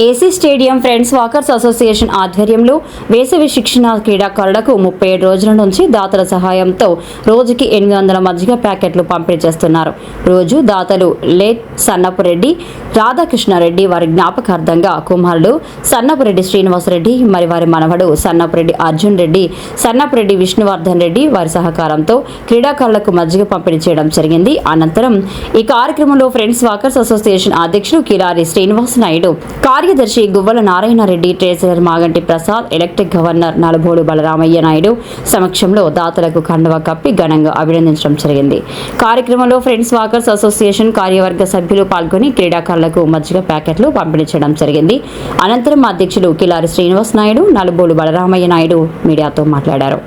AC stadium friends walkers association ఆధ్వర్యంలో వేసవి శిక్షణ క్రీడాకారులకు 37 రోజుల నుంచి దాతల సహాయంతో రోజుకి 800 మజ్జిగ ప్యాకెట్లు పంపిణీ చేస్తున్నారు. రోజు దాతలు లేట్ సన్నపురెడ్డి రాధాకృష్ణారెడ్డి వారి జ్ఞాపకార్థంగా కుమారుడు సన్నపురెడ్డి శ్రీనివాసరెడ్డి మరి వారి మనవడు సన్నపురెడ్డి అర్జున్ రెడ్డి, సన్నపురెడ్డి విష్ణువర్ధన్ రెడ్డి వారి సహకారంతో క్రీడాకారులకు మజ్జిగ పంపిణీ చేయడం జరిగింది. అనంతరం ఈ కార్యక్రమంలో ఫ్రెండ్స్ వాకర్స్ అసోసియేషన్ అధ్యక్షులు కిలారి శ్రీనివాస్ నాయుడు, కార్యదర్శి Guvvala Narayana Reddy, treasurer Maganti Prasad, electric governor Nalabhodu Balaramayya Naidu సమక్షంలో దాతలకు కండువా కప్పి ఘనంగా అభినందించడం జరిగింది. కార్యక్రమంలో ఫ్రెండ్స్ వాకర్స్ అసోసియేషన్ కార్యవర్గ సభ్యులు పాల్గొని క్రీడాకారులకు మజ్జిగ ప్యాకెట్లు పంపిణీ చేయడం జరిగింది. అనంతరం అధ్యక్షులు కిలారి శ్రీనివాస్ నాయుడు, నలభోడు బలరామయ్య నాయుడు మీడియాతో మాట్లాడారు.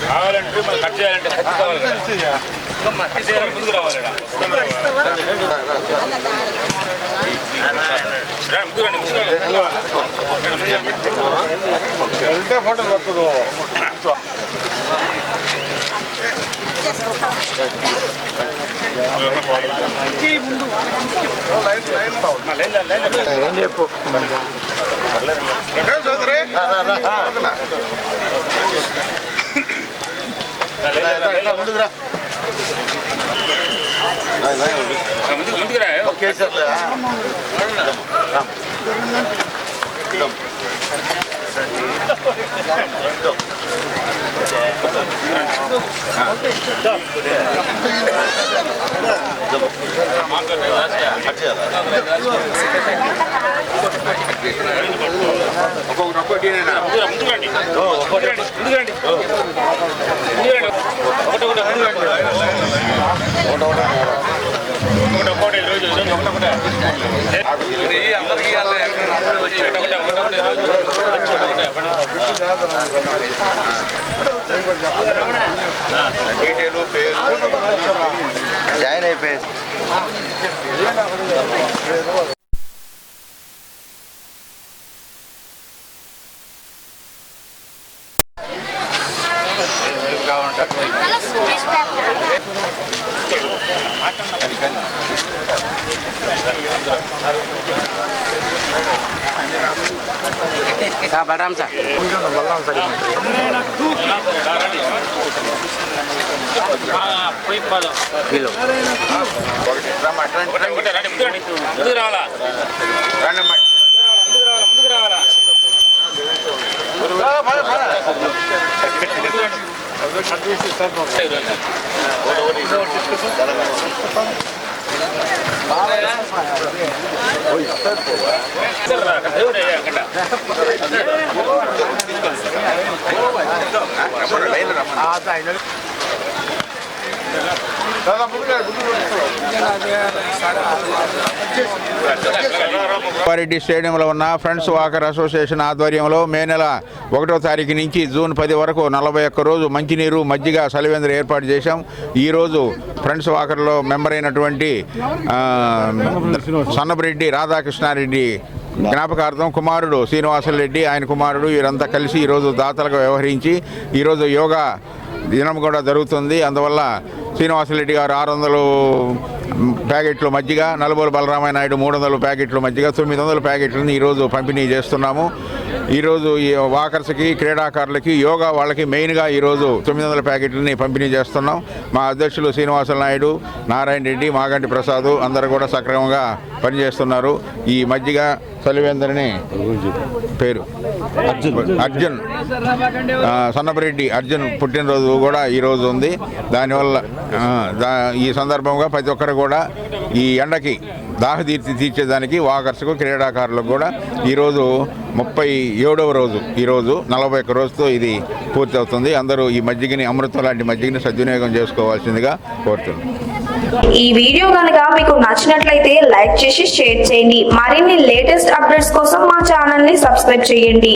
కావాలంటే మనం కట్ చేయాలంటే కావాలి ముందుకు రావాలి. ఫోటో వస్తుంది. ఏం చెప్పు ముందుకురా ఓకే సార్. ఒక్కొక్కటి ముందుకండి ముందుకండి జాయిన్ అయిపోయి बलराम सर किलो రెడ్డి స్టేడియంలో ఉన్న ఫ్రెండ్స్ వాకర్ అసోసియేషన్ ఆధ్వర్యంలో మే నెల 1వ తారీఖు నుంచి జూన్ 10 వరకు 41 రోజు మంచినీరు మజ్జిగ సలివేంద్ర ఏర్పాటు చేశాం. ఈరోజు ఫ్రెండ్స్ వాకర్లో మెంబర్ అయినటువంటి సన్నపురెడ్డి రాధాకృష్ణారెడ్డి జ్ఞాపకార్థం కుమారుడు శ్రీనివాసరెడ్డి, ఆయన కుమారుడు వీరంతా కలిసి ఈరోజు దాతలుగా వ్యవహరించి ఈరోజు యోగా దినం కూడా జరుగుతుంది. అందువల్ల శ్రీనివాసరెడ్డి గారు 600 ప్యాకెట్లు మజ్జిగ, నలుబోలు బలరామయ్య నాయుడు 300 ప్యాకెట్లు మజ్జిగ, 900 ప్యాకెట్లని ఈరోజు పంపిణీ చేస్తున్నాము. ఈరోజు ఈ వాకర్స్కి క్రీడాకారులకి యోగా వాళ్ళకి మెయిన్గా ఈరోజు 900 ప్యాకెట్లని పంపిణీ చేస్తున్నాం. మా అధ్యక్షులు శ్రీనివాస నాయుడు, నారాయణ రెడ్డి, మాగంటి ప్రసాద్ అందరూ కూడా సక్రమంగా పనిచేస్తున్నారు. ఈ మజ్జిగ చలివేంద్రని పేరు అర్జున్ సన్నపురెడ్డి అర్జున్ పుట్టినరోజు కూడా ఈరోజు ఉంది. దానివల్ల ఈ సందర్భంగా ప్రతి ఒక్కరు కూడా ఈ ఎండకి తీర్చేదానికి వాకర్స్కు క్రీడాకారులకు కూడా ఈరోజు 37వ రోజు, ఈరోజు 41 రోజుతో ఇది పూర్తి అవుతుంది. అందరూ ఈ మజ్జిగని అమృతం లాంటి మజ్జిగని సద్వినియోగం చేసుకోవాల్సిందిగా కోరుతున్నాను. ఈ వీడియో కనుక మీకు నచ్చినట్లయితే లైక్ చేసి షేర్ చేయండి. మరిన్ని లేటెస్ట్ అప్డేట్స్ కోసం మా ఛానల్ ని సబ్స్క్రైబ్ చేయండి.